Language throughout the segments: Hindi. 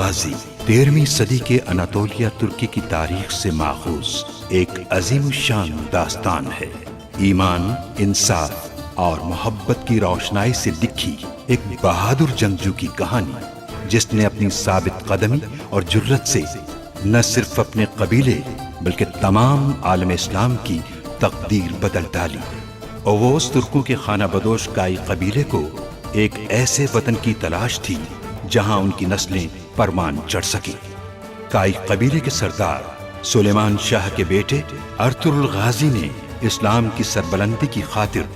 गाजी 13वीं सदी के अनातोलिया तुर्की की तारीख से माखूज एक अजीम शान दास्तान है। ईमान, इंसाफ और मोहब्बत की रोशनाई से लिखी एक बहादुर जंगजू की कहानी, जिसने अपनी साबित कदमी और जुर्रत से न सिर्फ अपने कबीले बल्कि तमाम आलम इस्लाम की तकदीर बदल डाली। ओवोस तुर्कों के खाना बदोश काई कबीले को एक ऐसे वतन की तलाश थी जहां उनकी नस्लें परमान चढ़ सकी। काई कबीले के सरदार सुलेमान शाह के बेटे अर्तुगरुल गाजी ने इस्लाम की सरबलंदी की खातिर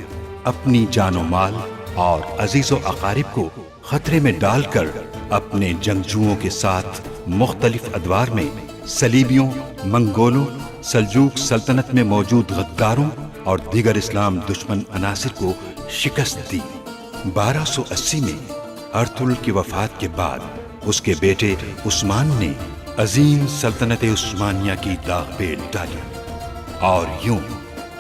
अपनी जानो माल और अजीजो अकारिब को खतरे में डालकर अपने जंगजुओं के साथ मुख्तलिफ अदवार में सलीबियों, मंगोलों, सल्जूक सल्तनत में मौजूद गद्दारों और दीगर इस्लाम दुश्मन अनासिर को शिकस्त दी। 1280 में अर्तुगरुल की वफात के बाद उसके बेटे उस्मान ने अजीम सल्तनत उस्मानिया की दागबेल डाली और यूं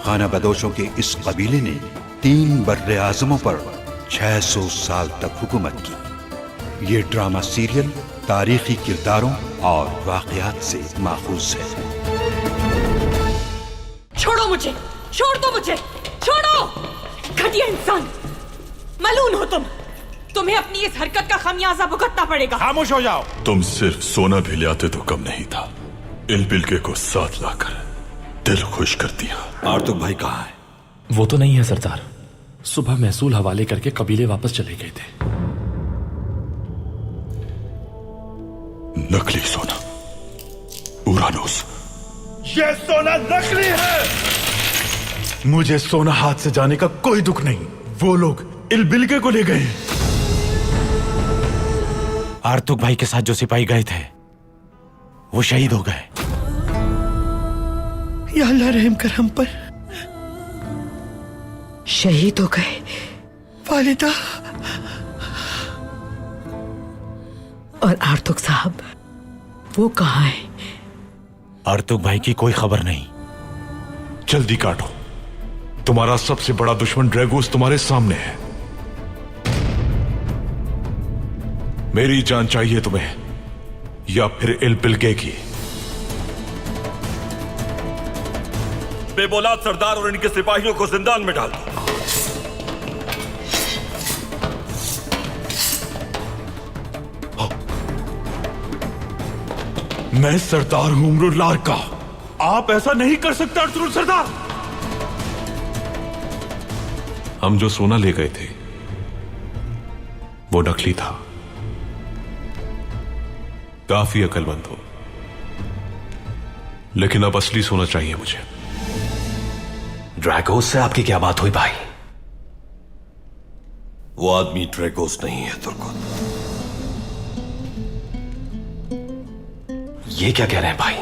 खाना बदोशों के इस कबीले ने 3 बर्रे आज़मों पर 600 साल तक हुकूमत की। ये ड्रामा सीरियल तारीखी किरदारों और वाक़यात से माखूज है। छोड़ो मुझे, छोड़ दो मुझे, छोड़ो! घटिया इंसान, मलून हो तुम। तुम्हें अपनी इस हरकत का खमियाजा भुगतना पड़ेगा। खामोश हो जाओ। तुम सिर्फ सोना भी लाते तो कम नहीं था, इलबिल्के को साथ लाकर दिल खुश कर दिया। आर्तुग भाई कहाँ है? वो तो नहीं है सरदार, सुबह महसूल हवाले करके कबीले वापस चले गए थे। नकली सोना, उरानोस। ये सोना नकली है। मुझे सोना हाथ से जाने का कोई दुख नहीं। वो लोग इलबिल्के को ले गए। आर्तुग भाई के साथ जो सिपाही गए थे वो शहीद हो गए। या अल्लाह रहम कर हम पर। शहीद हो गए? वालिदा और आर्तुग साहब, वो कहाँ है? आर्तुग भाई की कोई खबर नहीं। जल्दी काटो, तुम्हारा सबसे बड़ा दुश्मन ड्रैगोस तुम्हारे सामने है। मेरी जान चाहिए तुम्हें या फिर इलबिल्के की? बेबौलाद सरदार और इनके सिपाहियों को जिंदान में डाल दो। मैं सरदार हूं उमरुल्लाह का। आप ऐसा नहीं कर सकते अर्तुगरुल सरदार। हम जो सोना ले गए थे वो नकली था। काफी अकलमंद हो, लेकिन अब असली सोना चाहिए मुझे। ड्रैगोस से आपकी क्या बात हुई भाई? वो आदमी ड्रैगोस नहीं है तुर्कुन। ये क्या कह रहे हैं भाई?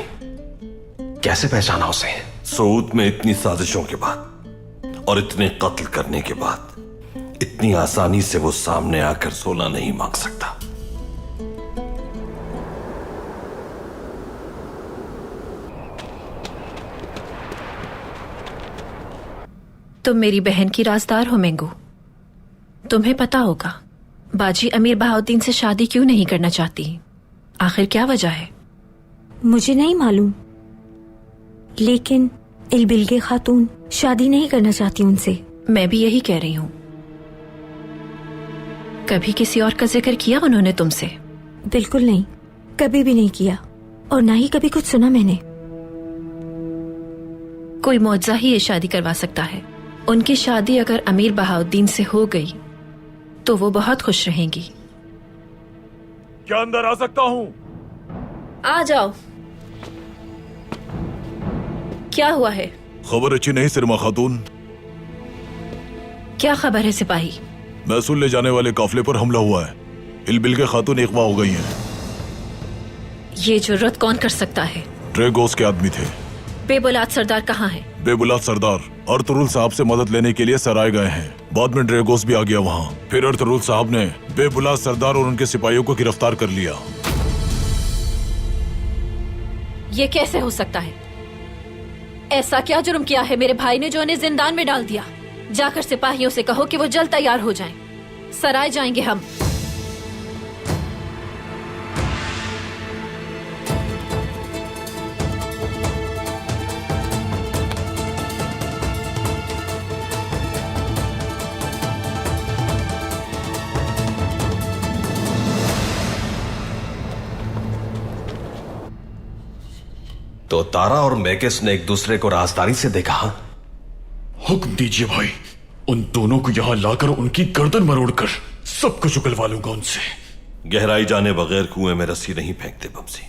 कैसे पहचाना उसे? सऊद में इतनी साजिशों के बाद और इतने कत्ल करने के बाद इतनी आसानी से वो सामने आकर सोना नहीं मांग सकता। तुम मेरी बहन की राजदार हो मेंगू। तुम्हें पता होगा बाजी अमीर बहाउद्दीन से शादी क्यों नहीं करना चाहती। आखिर क्या वजह है? मुझे नहीं मालूम, लेकिन इलबिल्के खातून शादी नहीं करना चाहती उनसे। मैं भी यही कह रही हूँ। कभी किसी और का जिक्र किया उन्होंने तुमसे? बिल्कुल नहीं, कभी भी नहीं किया, और ना ही कभी कुछ सुना मैंने। कोई मौजज़ा ही ये शादी करवा सकता है। उनकी शादी अगर अमीर बहाउद्दीन से हो गई तो वो बहुत खुश रहेंगी। क्या अंदर आ सकता हूं? आ जाओ। क्या हुआ है? खबर अच्छी नहीं सिरमा खातून। क्या खबर है सिपाही? महसूल ले जाने वाले काफिले पर हमला हुआ है। इलबिल्के खातून अगवा हो गई हैं। ये जुर्रत कौन कर सकता है? ड्रैगोस के आदमी थे। बेबुलाद सरदार कहाँ है? बेबुलाद सरदार अर्तुगरुल साहब से मदद लेने के लिए सराय गए हैं। बाद में ड्रैगोस भी आ गया वहाँ। फिर अर्तुगरुल साहब ने बेबुलाद सरदार और उनके सिपाहियों को गिरफ्तार कर लिया। ये कैसे हो सकता है? ऐसा क्या जुर्म किया है मेरे भाई ने जो उन्हें जिंदान में डाल दिया? जाकर सिपाहियों से कहो कि वो जल्द तैयार हो जाएं। सराय जाएंगे हम। तो तारा और मैकेस ने एक दूसरे को राजदारी से देखा। हुक्म दीजिए भाई, उन दोनों को यहां लाकर उनकी गर्दन मरोड़कर सब कुछ उगलवा लूंगा उनसे। गहराई जाने बगैर कुएं में रस्सी नहीं फेंकते बमसी।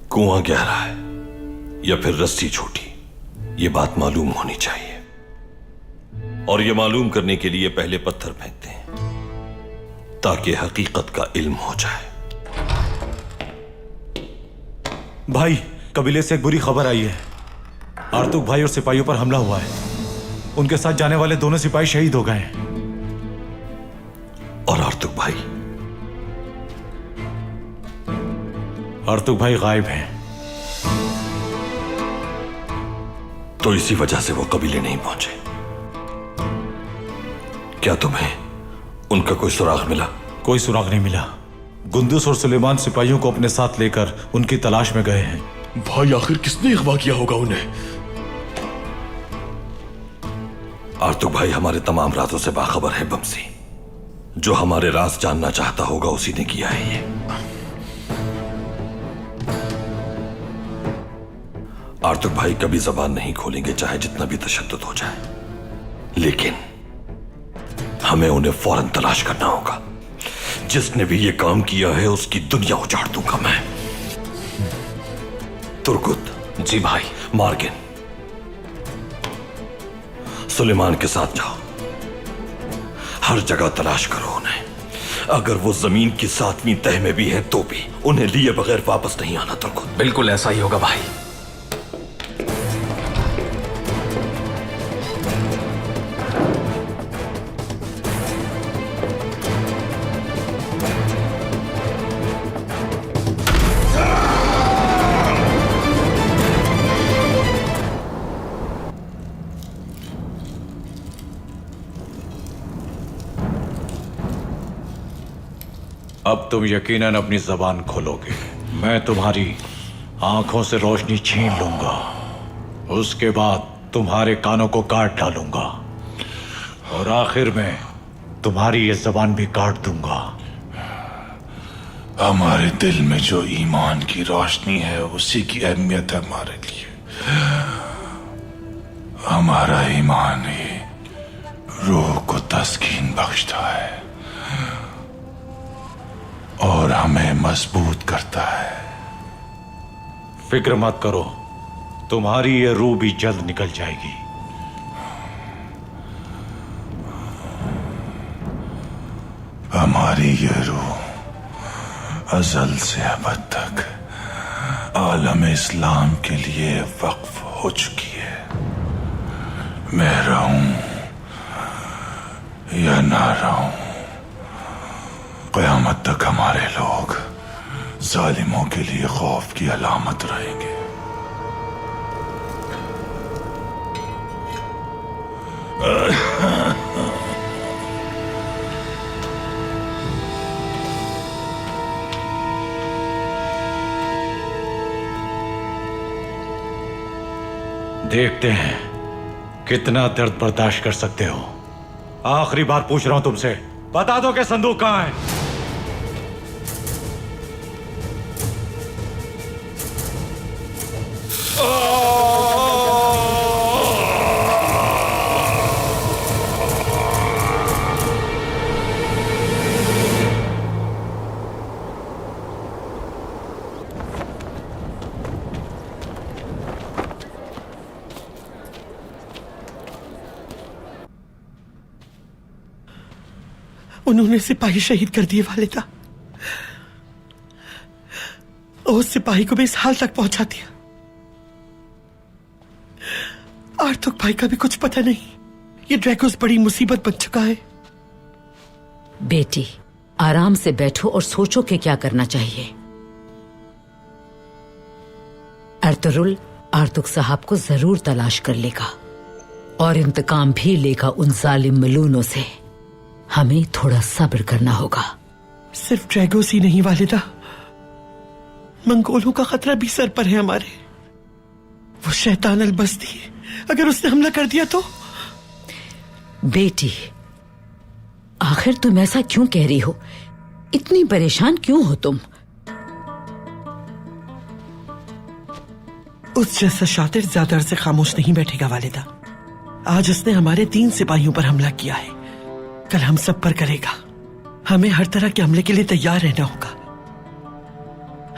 कुआं गहरा है या फिर रस्सी छोटी, ये बात मालूम होनी चाहिए। और ये मालूम करने के लिए पहले पत्थर फेंकते हैं ताकि हकीकत का इल्म हो जाए। भाई, कबीले से एक बुरी खबर आई है। आर्तुक भाई और सिपाहियों पर हमला हुआ है। उनके साथ जाने वाले दोनों सिपाही शहीद हो गए हैं। और आर्तुक भाई? आर्तुक भाई गायब हैं। तो इसी वजह से वो कबीले नहीं पहुंचे। क्या तुम्हें उनका कोई सुराग मिला? कोई सुराग नहीं मिला। गुंदुस और सुलेमान सिपाहियों को अपने साथ लेकर उनकी तलाश में गए हैं। भाई, आखिर किसने अगवा किया होगा उन्हें? आर्तुक भाई हमारे तमाम राजों से बाखबर है बमसी। जो हमारे राज जानना चाहता होगा उसी ने किया है ये। आर्तुक भाई कभी जबान नहीं खोलेंगे चाहे जितना भी तशद्दुद हो जाए, लेकिन हमें उन्हें फौरन तलाश करना होगा। जिसने भी ये काम किया है उसकी दुनिया उजाड़ दूंगा मैं। तुर्कुत। जी भाई। मार्गिन, सुलेमान के साथ जाओ, हर जगह तलाश करो उन्हें। अगर वो जमीन की 7वीं तह में भी हैं तो भी उन्हें लिए बगैर वापस नहीं आना तुर्कुत। बिल्कुल ऐसा ही होगा भाई। अब तुम यकीनन अपनी जबान खोलोगे। मैं तुम्हारी आंखों से रोशनी छीन लूंगा। उसके बाद तुम्हारे कानों को काट डालूंगा और आखिर में तुम्हारी ये जबान भी काट दूंगा। हमारे दिल में जो ईमान की रोशनी है उसी की अहमियत है हमारे लिए। हमारा ईमान ही रूह को तस्कीन बख्शता है और हमें मजबूत करता है। फिक्र मत करो, तुम्हारी ये रूह भी जल्द निकल जाएगी। हमारी ये रूह अजल से अबद तक आलम इस्लाम के लिए वक्फ हो चुकी है। मैं रहूं या ना रहूं, क़यामत तक हमारे लोग जालिमों के लिए खौफ की अलामत रहेंगे। देखते हैं कितना दर्द बर्दाश्त कर सकते हो। आखिरी बार पूछ रहा हूं तुमसे, बता दो कि संदूक कहां है। उन्होंने सिपाही शहीद कर दिए वालिदा। उस सिपाही को भी इस हाल तक पहुंचा दिया। आर्तुक भाई का भी कुछ पता नहीं। ये ड्रैगोस बड़ी मुसीबत बन चुका है। बेटी, आराम से बैठो और सोचो कि क्या करना चाहिए। अर्तुरुल आर्तुक साहब को जरूर तलाश कर लेगा और इंतकाम भी लेगा उन जालिम मलूनों से। हमें थोड़ा सब्र करना होगा। सिर्फ ड्रैगोस ही नहीं वालिदा, मंगोलों का खतरा भी सर पर है हमारे। वो शैतान अल-बस्ती, अगर उसने हमला कर दिया तो? बेटी, आखिर तुम ऐसा क्यों कह रही हो? इतनी परेशान क्यों हो तुम? उस जैसा शातिर ज्यादा अरसे खामोश नहीं बैठेगा वालिदा। आज उसने हमारे 3 सिपाहियों पर हमला किया है, कल हम सब पर करेगा। हमें हर तरह के हमले के लिए तैयार रहना होगा।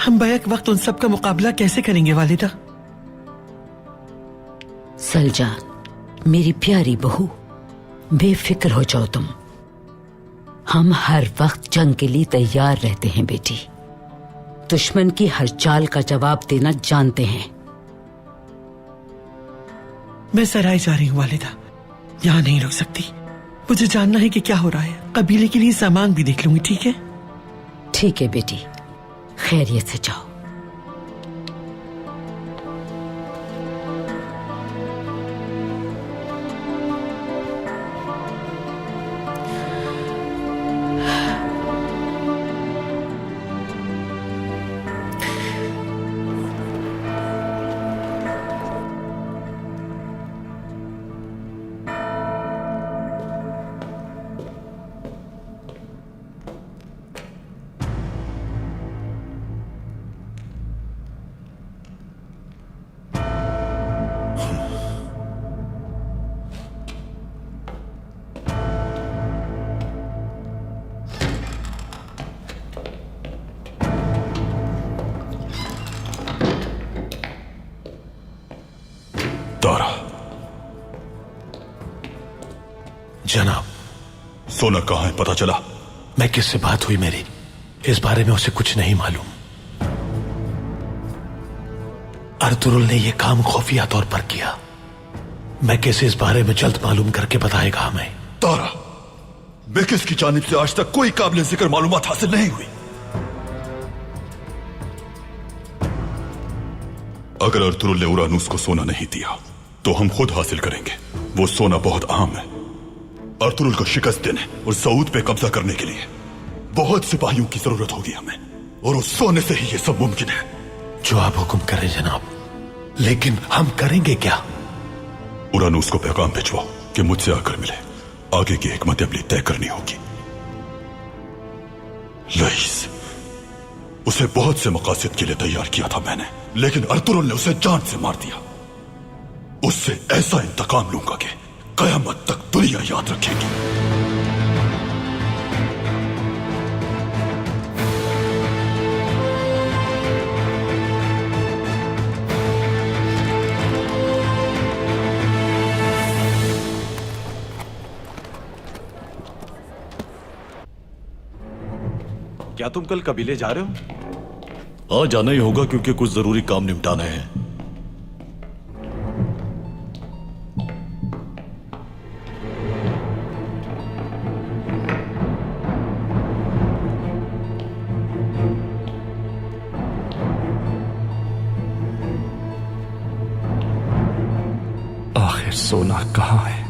हम बैक वक्त उन सब का मुकाबला कैसे करेंगे वालिदा? सलजान, मेरी प्यारी बहू, बेफिक्र हो जाओ तुम। हम हर वक्त जंग के लिए तैयार रहते हैं बेटी। दुश्मन की हर चाल का जवाब देना जानते हैं। मैं सराय जा रही हूँ वालिदा, यहाँ नहीं रुक सकती। मुझे जानना है कि क्या हो रहा है। कबीले के लिए सामान भी देख लूंगी, ठीक है? ठीक है बेटी, खैरियत से जाओ। तारा, जनाब, सोना कहाँ है पता चला? मैं किससे बात हुई मेरी, इस बारे में उसे कुछ नहीं मालूम। अर्तुरुल ने यह काम खुफिया तौर पर किया। मैं किसे इस बारे में जल्द मालूम करके बताएगा हमें। तारा, बेकिस की जानिब से आज तक कोई काबिल जिक्र मालूमात हासिल नहीं हुई। अगर अर्तुरुल ने उरानूस को सोना नहीं दिया तो हम खुद हासिल करेंगे। वो सोना बहुत अहम है। अर्तुरुल को शिकस्त देने और सऊद पे कब्जा करने के लिए बहुत सिपाहियों की जरूरत होगी हमें, और उस सोने से ही ये सब मुमकिन है। जो आप हुक्म करें जनाब, लेकिन हम करेंगे क्या? उरानूस को पैगाम भिजवाओ कि मुझसे आकर मिले। आगे की हिकमत अमली तय करनी होगी। लईस, उसे बहुत से मकासद के लिए तैयार किया था मैंने, लेकिन अर्तुरुल ने उसे जान से मार दिया। उससे ऐसा इंतकाम लूंगा कि कयामत तक दुनिया याद रखेगी। क्या तुम कल कबीले जा रहे हो? हाँ, जाना ही होगा क्योंकि कुछ जरूरी काम निपटाने हैं। आखिर सोना कहाँ है?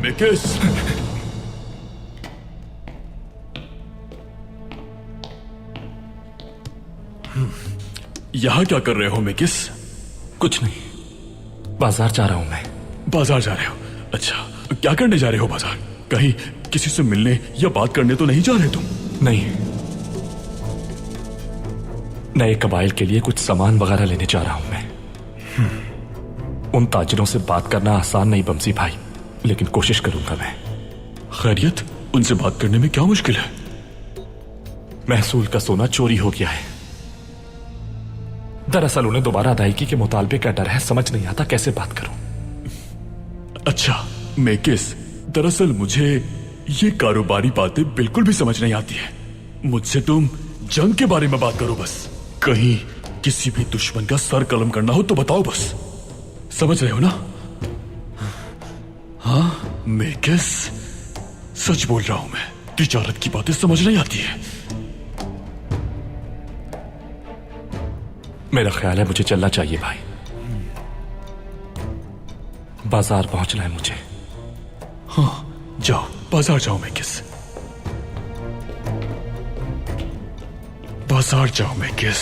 मिकिस, यहां क्या कर रहे हो मिकिस? कुछ नहीं, बाजार जा रहा हूं मैं। बाजार जा रहे हो? अच्छा, क्या करने जा रहे हो बाजार? कहीं किसी से मिलने या बात करने तो नहीं जा रहे तुम? नहीं, नए कबाइल के लिए कुछ सामान वगैरह लेने जा रहा हूं मैं। उन ताजिरों से बात करना आसान नहीं बमसी भाई, लेकिन कोशिश करूंगा मैं। खैरियत, उनसे बात करने में क्या मुश्किल है? महसूल का सोना चोरी हो गया है। दरअसल उन्हें दोबारा अदायगी के मुतालबे का डर है, समझ नहीं आता कैसे बात करूं। अच्छा मेकिस, दरअसल मुझे ये कारोबारी बातें बिल्कुल भी समझ नहीं आती है। मुझसे तुम जंग के बारे में बात करो बस। कहीं किसी भी दुश्मन का सर कलम करना हो तो बताओ बस। समझ रहे हो ना? हाँ मेकिस, सच बोल रहा हूं मैं। तिजारत की बातें समझ नहीं आती है। मेरा ख्याल है मुझे चलना चाहिए भाई, बाजार पहुंचना है मुझे। हाँ जाओ, बाजार जाओ मेकिस, बाजार जाओ मेकिस,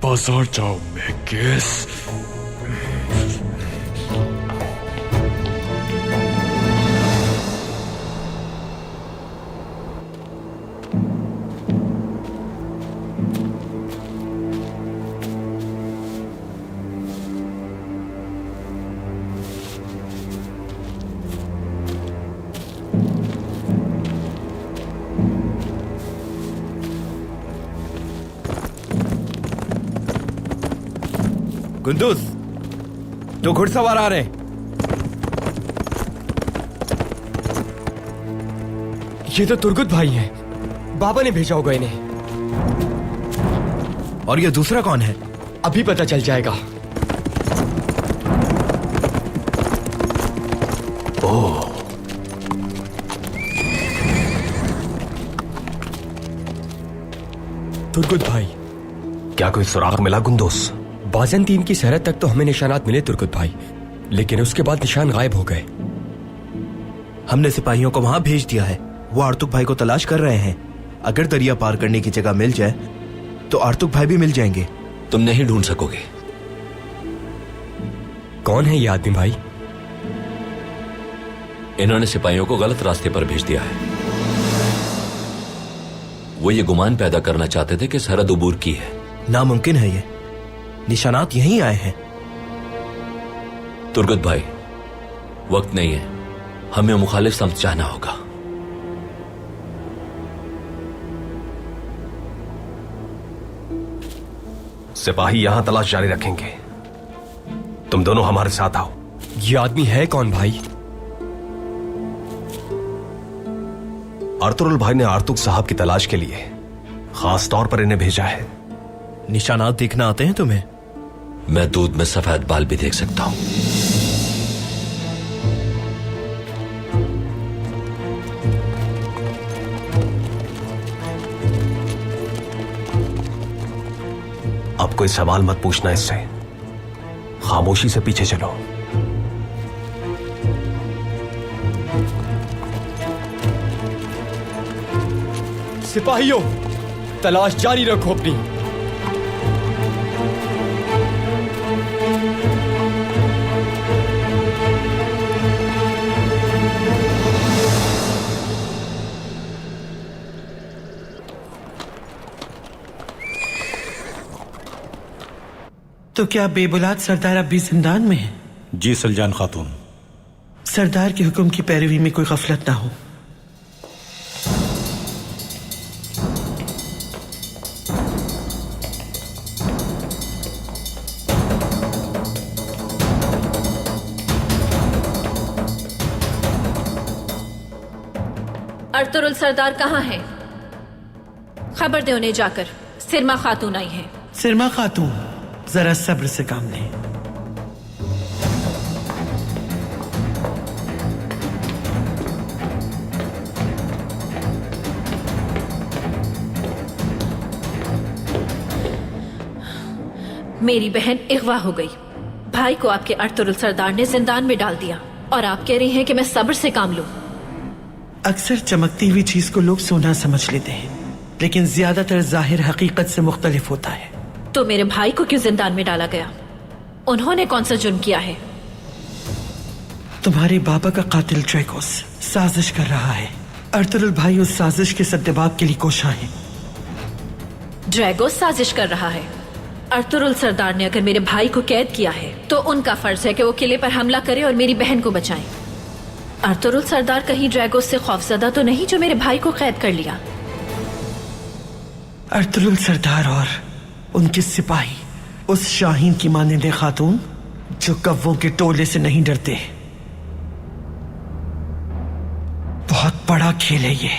बाजार जाओ मेकिस। गुंदुस, दो घुड़सवार आ रहे हैं। ये तो तुर्गुत भाई हैं। बाबा ने भेजा होगा इन्हें। और ये दूसरा कौन है? अभी पता चल जाएगा। ओह, तुर्गुत भाई, क्या कोई सुराग मिला गुंदुस? बाज़ंतीन की सरहद तक तो हमें निशानात मिले तुर्गुत भाई, लेकिन उसके बाद निशान गायब हो गए। हमने सिपाहियों को वहां भेज दिया है। वो आर्तुक भाई को तलाश कर रहे हैं। अगर दरिया पार करने की जगह मिल जाए तो आर्तुक भाई भी मिल जाएंगे। तुम नहीं ढूंढ सकोगे। कौन है ये आदमी भाई? इन्होंने सिपाहियों को गलत रास्ते पर भेज दिया है। वो ये गुमान पैदा करना चाहते थे कि सरहद अबूर की है। नामुमकिन है ये। निशानात यहीं आए हैं। तुर्गुत भाई, वक्त नहीं है। हमें मुखालिफ समझ जाना होगा। सिपाही यहां तलाश जारी रखेंगे। तुम दोनों हमारे साथ आओ। ये आदमी है कौन भाई? अर्तुरुल भाई ने आर्तुक साहब की तलाश के लिए खास तौर पर इन्हें भेजा है। निशानात देखना आते हैं तुम्हें? मैं दूध में सफेद बाल भी देख सकता हूं। अब कोई सवाल मत पूछना इससे। खामोशी से पीछे चलो। सिपाहियों, तलाश जारी रखो अपनी। तो क्या बेबुलाद सरदार अब भी जिंदान में है? जी सलजान खातून। सरदार के हुक्म की पैरवी में कोई गफलत ना हो। अर्तुरुल सरदार कहाँ हैं? खबर दे उन्हें जाकर। सिरमा खातून आई है। सिरमा खातून, जरा सब्र से काम लें। मेरी बहन इगवा हो गई। भाई को आपके अर्तुरुल सरदार ने जिंदान में डाल दिया और आप कह रही हैं कि मैं सब्र से काम लूं। अक्सर चमकती हुई चीज को लोग सोना समझ लेते हैं, लेकिन ज्यादातर जाहिर हकीकत से मुख्तलिफ होता है। तो मेरे भाई को क्यों जिंदान में डाला गया? उन्होंने कौन सा जुर्म किया है? तुम्हारे बाबा का कातिल ड्रैगोस साजिश कर रहा है। अर्तुरुल भाई उस साजिश के सद्देबाब के लिए कोशा है। ड्रैगोस साजिश कर रहा है? अर्तुरुल सरदार ने अगर मेरे भाई को कैद किया है तो उनका फर्ज है कि वो किले पर हमला करे और मेरी बहन को बचाएं। अर्तुरुल सरदार कहीं ड्रैगोस से खौफजदा तो नहीं जो मेरे भाई को कैद कर लिया? अर्तुरुल सरदार और उनके सिपाही उस शाहीन की मानिंदे खातून जो कव्वों के टोले से नहीं डरते। बहुत बड़ा खेल है ये।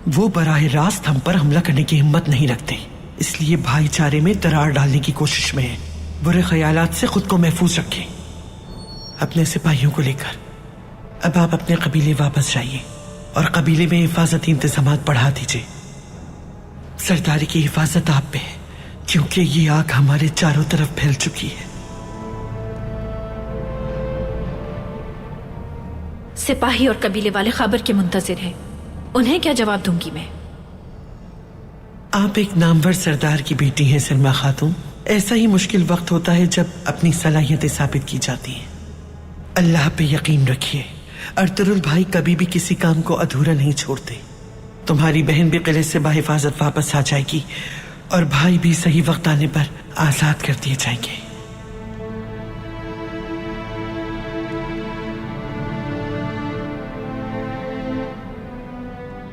वो बराह रास्त हम पर हमला करने की हिम्मत नहीं रखते, इसलिए भाईचारे में दरार डालने की कोशिश में है। बुरे ख्यालात से खुद को महफूज रखें। अपने सिपाहियों को लेकर अब आप अपने कबीले वापस जाइए और कबीले में हिफाजती इंतजामात बढ़ा दीजिए। सरदारी की हिफाजत आप पे है, क्योंकि ये आग हमारे चारों तरफ फैल चुकी है। सिपाही और कबीले वाले खबर के मुंतजिर हैं। उन्हें क्या जवाब दूंगी मैं? आप एक नामवर सरदार की बेटी हैं सलमा खातून। ऐसा ही मुश्किल वक्त होता है जब अपनी सलाहियतें साबित की जाती हैं। अल्लाह पे यकीन रखिए, अर्तुरुल भाई कभी भी किसी काम को अधूरा नहीं छोड़ते। तुम्हारी बहन भी किले से बाहिफाजत वापस आ जाएगी और भाई भी सही वक्त आने पर आजाद कर दिए जाएंगे।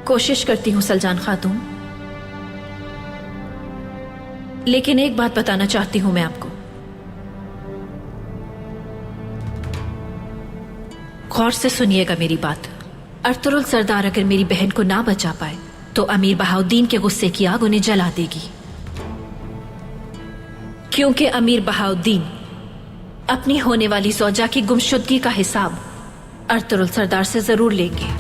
कोशिश करती हूँ सलजान खातून, लेकिन एक बात बताना चाहती हूँ मैं आपको। गौर से सुनिएगा मेरी बात। अर्तुरुल सरदार अगर मेरी बहन को ना बचा पाए तो अमीर बहाउद्दीन के गुस्से की आग उन्हें जला देगी, क्योंकि अमीर बहाउद्दीन अपनी होने वाली सौजा की गुमशुदगी का हिसाब अर्तुरुल सरदार से जरूर लेंगे।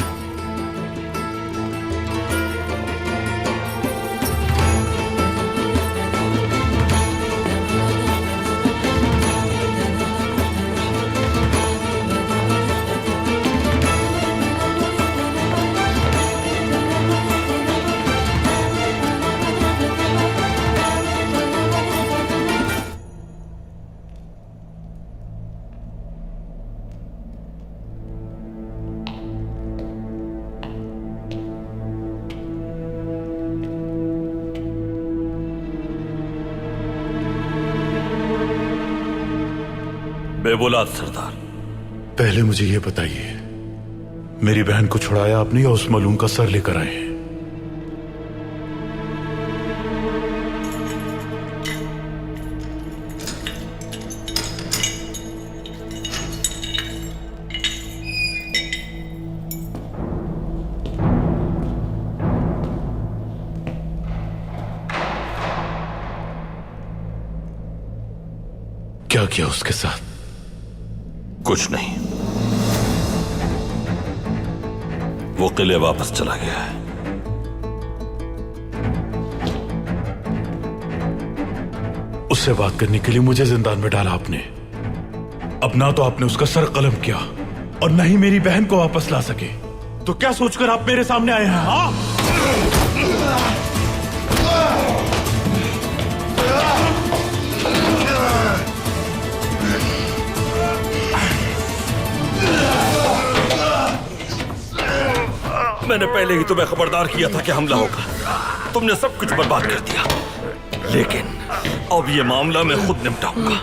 बेबुलाद सरदार, पहले मुझे ये बताइए, मेरी बहन को छुड़ाया आपने या उस मलूम का सर लेकर आए हैं? क्या किया उसके साथ? कुछ नहीं, वो किले वापस चला गया है। उससे बात करने के लिए मुझे जिंदान में डाला आपने। अब ना तो आपने उसका सर कलम किया और ना ही मेरी बहन को वापस ला सके, तो क्या सोचकर आप मेरे सामने आए हैं? हाँ? मैंने पहले ही तुम्हें खबरदार किया था कि हमला होगा, तुमने सब कुछ बर्बाद कर दिया। लेकिन अब ये मामला मैं खुद निपटाऊंगा।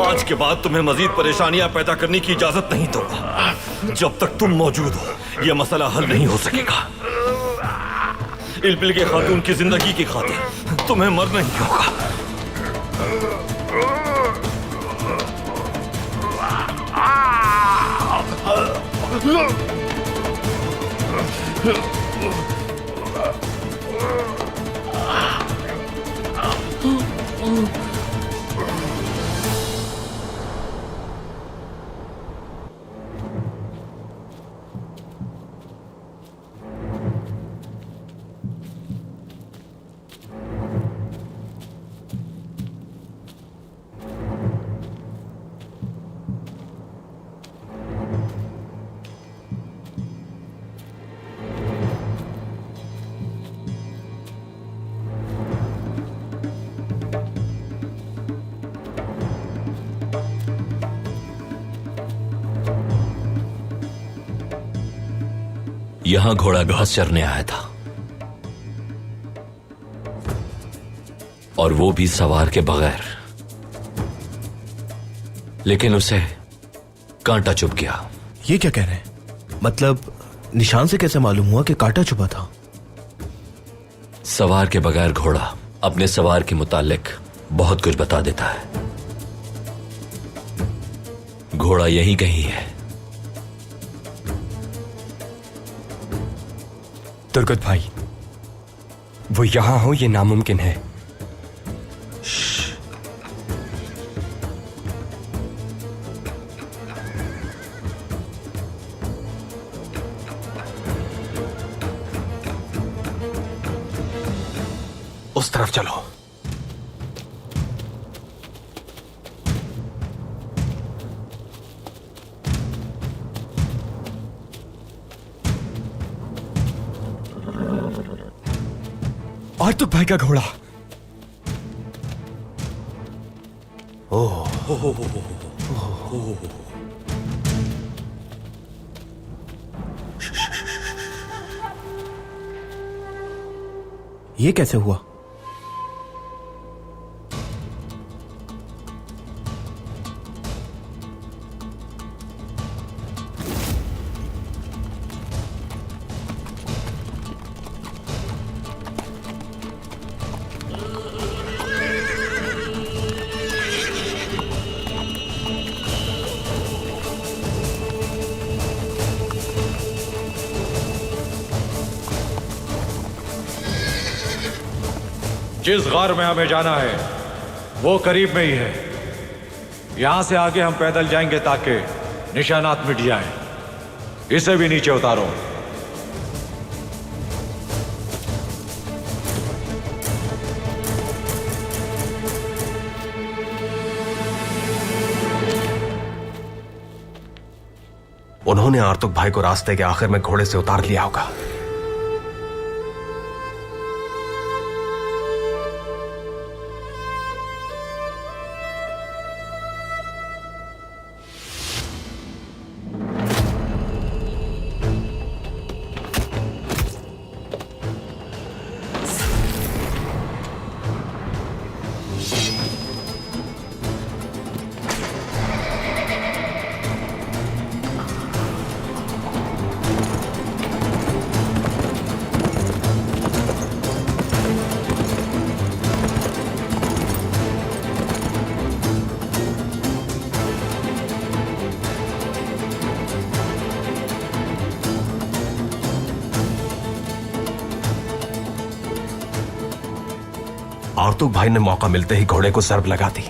आज के बाद तुम्हें मजीद परेशानियां पैदा करने की इजाजत नहीं दूंगा। जब तक तुम मौजूद हो, यह मसला हल नहीं हो सकेगा। इल्बिल्गे खातून की जिंदगी की खातिर तुम्हें मरना ही होगा। यहां घोड़ा घास चरने आया था, और वो भी सवार के बगैर, लेकिन उसे कांटा चुभ गया। ये क्या कह रहे हैं? मतलब निशान से कैसे मालूम हुआ कि कांटा चुभा था? सवार के बगैर घोड़ा अपने सवार के मुतालिक बहुत कुछ बता देता है। घोड़ा यहीं कहीं है। तुर्गत भाई, वो यहां हो ये नामुमकिन है। उस तरफ चलो। आर्तुक भाई का घोड़ा। ओह, ये कैसे हुआ? जिस गार में हमें जाना है वो करीब में ही है। यहां से आगे हम पैदल जाएंगे ताकि निशानात मिट जाएं। इसे भी नीचे उतारो। उन्होंने आर्तुक भाई को रास्ते के आखिर में घोड़े से उतार लिया होगा। आर्तुक भाई ने मौका मिलते ही घोड़े को ज़रब लगा दी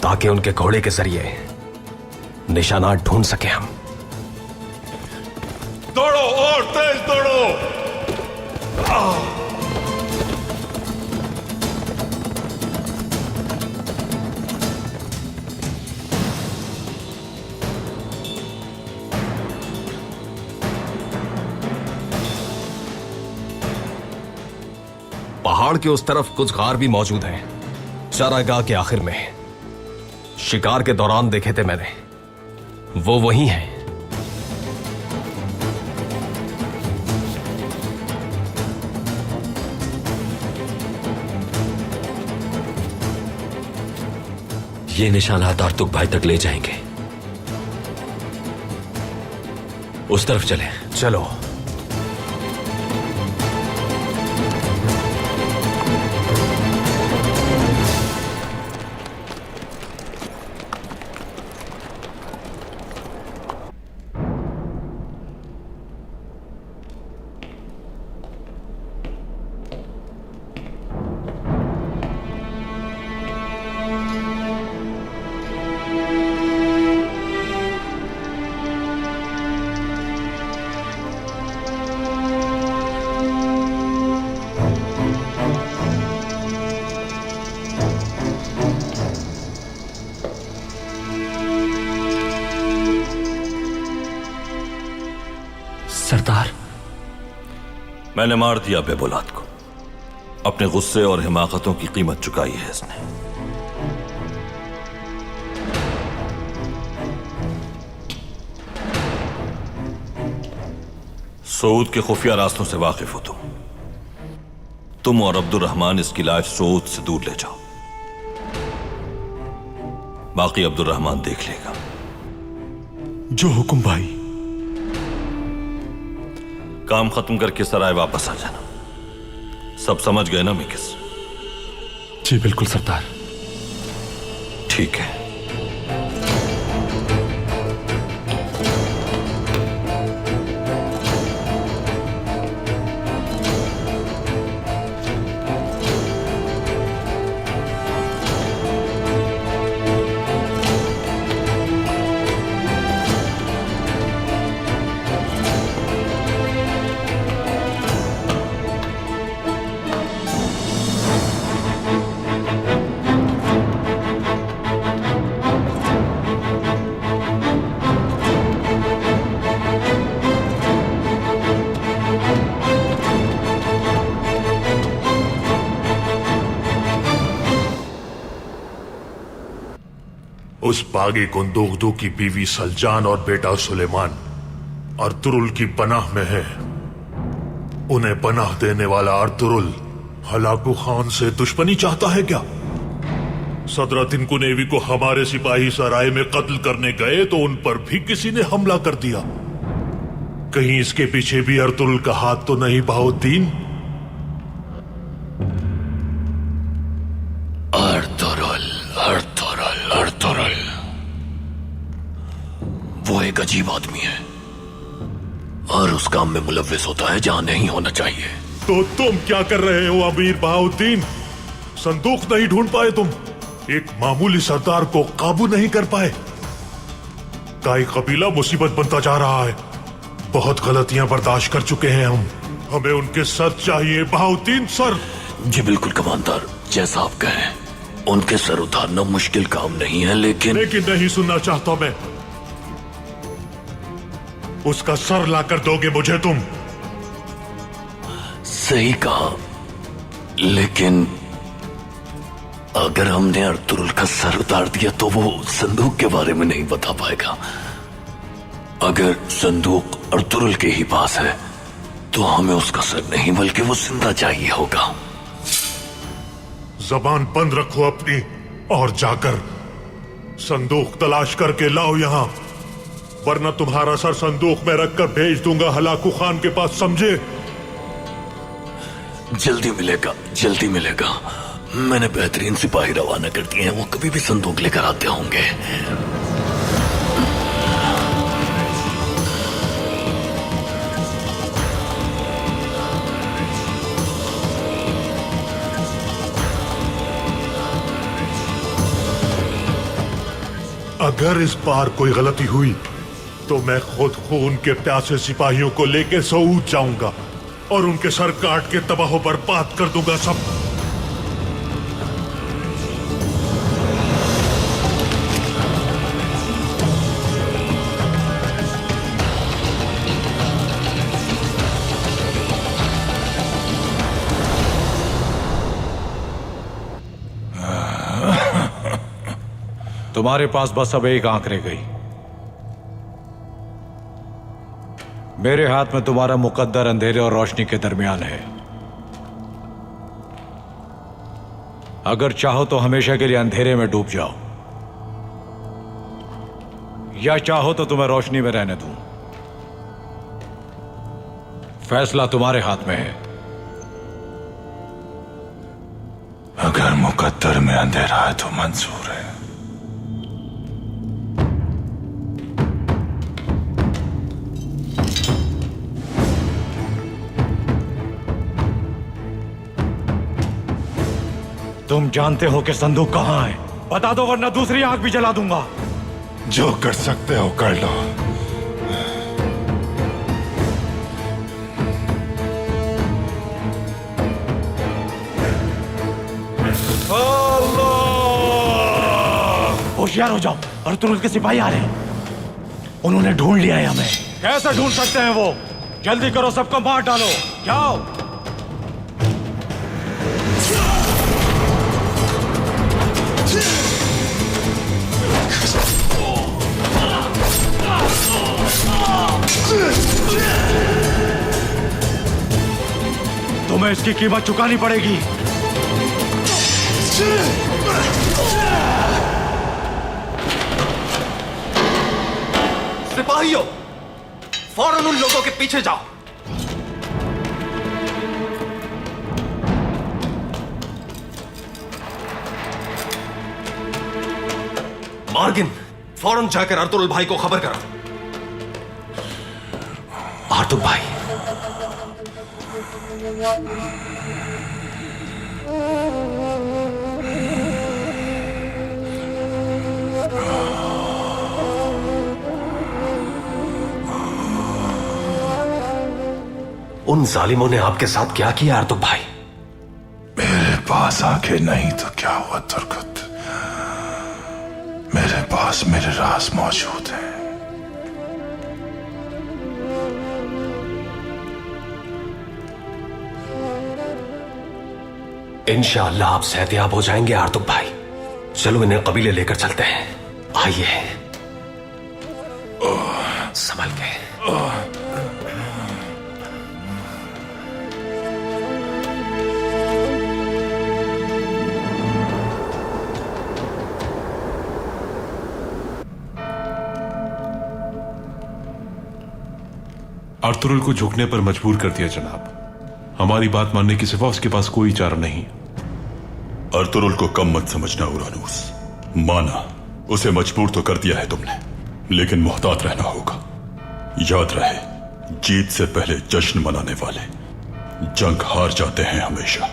ताकि उनके घोड़े के जरिए निशानात ढूंढ सके हम। दौड़ो और तेज दौड़ो। पहाड़ के उस तरफ कुछ गार भी मौजूद हैं। चारागाह के आखिर में शिकार के दौरान देखे थे मैंने, वो वही हैं। ये निशानात आर्तुक भाई तक ले जाएंगे। उस तरफ चले। चलो। सरदार, मैंने मार दिया बेबुलाद को। अपने गुस्से और हिमाकतों की कीमत चुकाई है इसने। सऊद के खुफिया रास्तों से वाकिफ हो तुम और अब्दुर्रहमान इसकी लाश सऊद से दूर ले जाओ। बाकी अब्दुर्रहमान देख लेगा। जो हुक्म भाई। काम खत्म करके सराय वापस आ जाना। सब समझ गए ना मिकिस? जी बिल्कुल सरदार। ठीक है। उस बागी कुंदुगदू की बीवी सलजान और बेटा सुलेमान अर्तुरुल की पनाह में है। उन्हें पनाह देने वाला अर्तुरुल हलाकू खान से दुश्मनी चाहता है क्या? सदरा तिनकुनेवी को हमारे सिपाही सराय में कत्ल करने गए तो उन पर भी किसी ने हमला कर दिया। कहीं इसके पीछे भी अर्तुरुल का हाथ तो नहीं बहाउद्दीन? अर्तुरुल, अर्तुरुल, अर्तुरुल, वो एक अजीब आदमी है और उस काम में मुलव्विस होता है जहां नहीं होना चाहिए। तो तुम क्या कर रहे हो अमीर बहाउद्दीन? संदूक नहीं ढूंढ पाए तुम, एक मामूली सरदार को काबू नहीं कर पाए। काई कबीला मुसीबत बनता जा रहा है। बहुत गलतियां बर्दाश्त कर चुके हैं हम। हमें उनके सर चाहिए, बहाउद्दीन सर। जी बिल्कुल कमांडर, जैसा आप कहें। उनके सर उतारना मुश्किल काम नहीं है, लेकिन नहीं सुनना चाहता मैं। उसका सर लाकर दोगे मुझे तुम? सही कहा, लेकिन अगर हमने अर्तुरुल का सर उतार दिया तो वो संदूक के बारे में नहीं बता पाएगा। अगर संदूक अर्तुरुल के ही पास है तो हमें उसका सर नहीं बल्कि वो जिंदा चाहिए होगा। जबान बंद रखो अपनी और जाकर संदूक तलाश करके लाओ यहां, वरना तुम्हारा सर संदूक में रखकर भेज दूंगा हलाकू खान के पास, समझे? जल्दी मिलेगा, जल्दी मिलेगा। मैंने बेहतरीन सिपाही रवाना कर दिए हैं, वो कभी भी संदूक लेकर आते होंगे। अगर इस बार कोई गलती हुई तो मैं खुद खून के प्यासे सिपाहियों को लेकर सऊद जाऊंगा और उनके सर काट के तबाह बर्बाद कर दूंगा सब। तुम्हारे पास बस अब एक आंख रह गई। मेरे हाथ में तुम्हारा मुकद्दर अंधेरे और रोशनी के दरमियान है। अगर चाहो तो हमेशा के लिए अंधेरे में डूब जाओ, या चाहो तो तुम्हें रोशनी में रहने दूं। फैसला तुम्हारे हाथ में है। अगर मुकद्दर में अंधेरा है तो मंजूर है। तुम जानते हो कि संदूक कहां है? बता दो वरना दूसरी आग भी जला दूंगा। जो कर सकते हो कर लो। होशियार हो जाओ, अर्तुरुल के सिपाही आ रहे हैं। उन्होंने ढूंढ लिया है हमें। कैसे ढूंढ सकते हैं वो? जल्दी करो, सबको मार डालो। जाओ। तुम्हें इसकी कीमत चुकानी पड़ेगी। सिपाहियों, फौरन उन लोगों के पीछे जाओ। मार्गिन, फौरन जाकर अर्तुरुल भाई को खबर करो। आर्तुक भाई, उन जालिमों ने आपके साथ क्या किया आर्तुक भाई? मेरे पास आंखें नहीं तो क्या हुआ तुर्कत? मेरे पास मेरे राज मौजूद हैं। इंशाअल्लाह आप सेहतयाब हो जाएंगे आर्तुक भाई। चलो इन्हें कबीले लेकर चलते हैं। आइए, संभल के। अर्तुरुल को झुकने पर मजबूर कर दिया जनाब। हमारी बात मानने की सिवा उसके पास कोई चारा नहीं। अर्तुरुल को कम मत समझना उरानूस। माना, उसे मजबूर तो कर दिया है तुमने, लेकिन मुहतात रहना होगा। याद रहे, जीत से पहले जश्न मनाने वाले जंग हार जाते हैं हमेशा।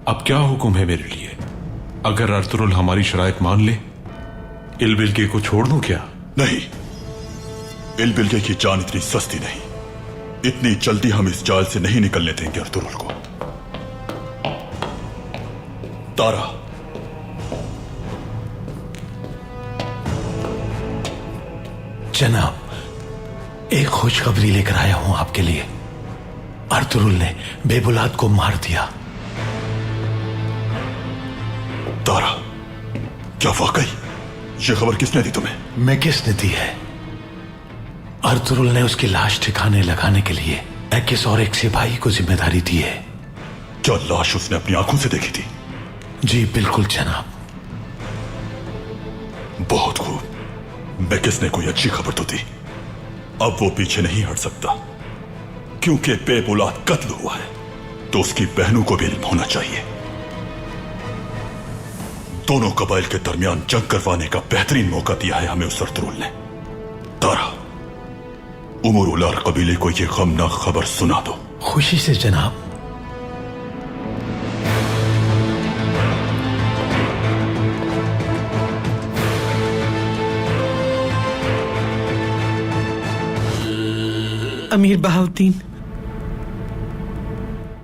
अब क्या हुक्म है मेरे लिए? अगर अर्तुरुल हमारी शराइत मान ले, इलबिल्गे को छोड़ दूं क्या? नहीं, इलबिल्गे की जान इतनी सस्ती नहीं। इतनी जल्दी हम इस जाल से नहीं निकलने देंगे अर्तुरुल को। तारा, जनाब, एक खुशखबरी लेकर आया हूं आपके लिए। अर्तुरुल ने बेबुलाद को मार दिया। तारा, क्या वाकई? ये खबर किसने दी तुम्हें? मैं किसने दी है? अर्तुरुल ने उसकी लाश ठिकाने लगाने के लिए किस और एक सिपाही को जिम्मेदारी दी है। क्या लाश उसने अपनी आंखों से देखी थी? जी बिल्कुल जनाब। बहुत खूब। मैं किसने कोई अच्छी खबर तो दी। अब वो पीछे नहीं हट सकता, क्योंकि बेबुलाद कत्ल हुआ है तो उसकी बहनों को भी इल्म होना चाहिए। दोनों कबाइल के दरमियान जंग करवाने का बेहतरीन मौका दिया है हमें उस अर्तुरुल ने। तारा, उमर उलार कबीले को यह गमनाक खबर सुना दो। खुशी से जनाब। अमीर बहाउद्दीन,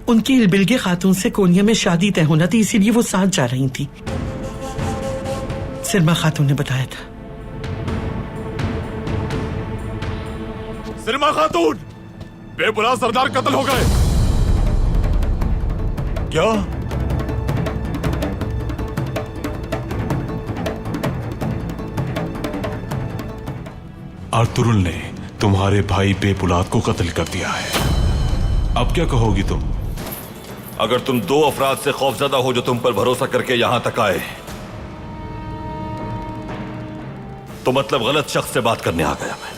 उनकी इलबिल्गे खातून से कोनिया में शादी तय होना थी, इसीलिए वो साथ जा रही थी। सिरमा खातून ने बताया था। सिरमा खातून, बेबुलाद सरदार कत्ल हो गए। क्या? अर्तुरुल ने तुम्हारे भाई बेबुलाद को कत्ल कर दिया है। अब क्या कहोगी तुम? अगर तुम दो अफराद से खौफजदा हो जो तुम पर भरोसा करके यहां तक आए, तो मतलब गलत शख्स से बात करने आ गया मैं।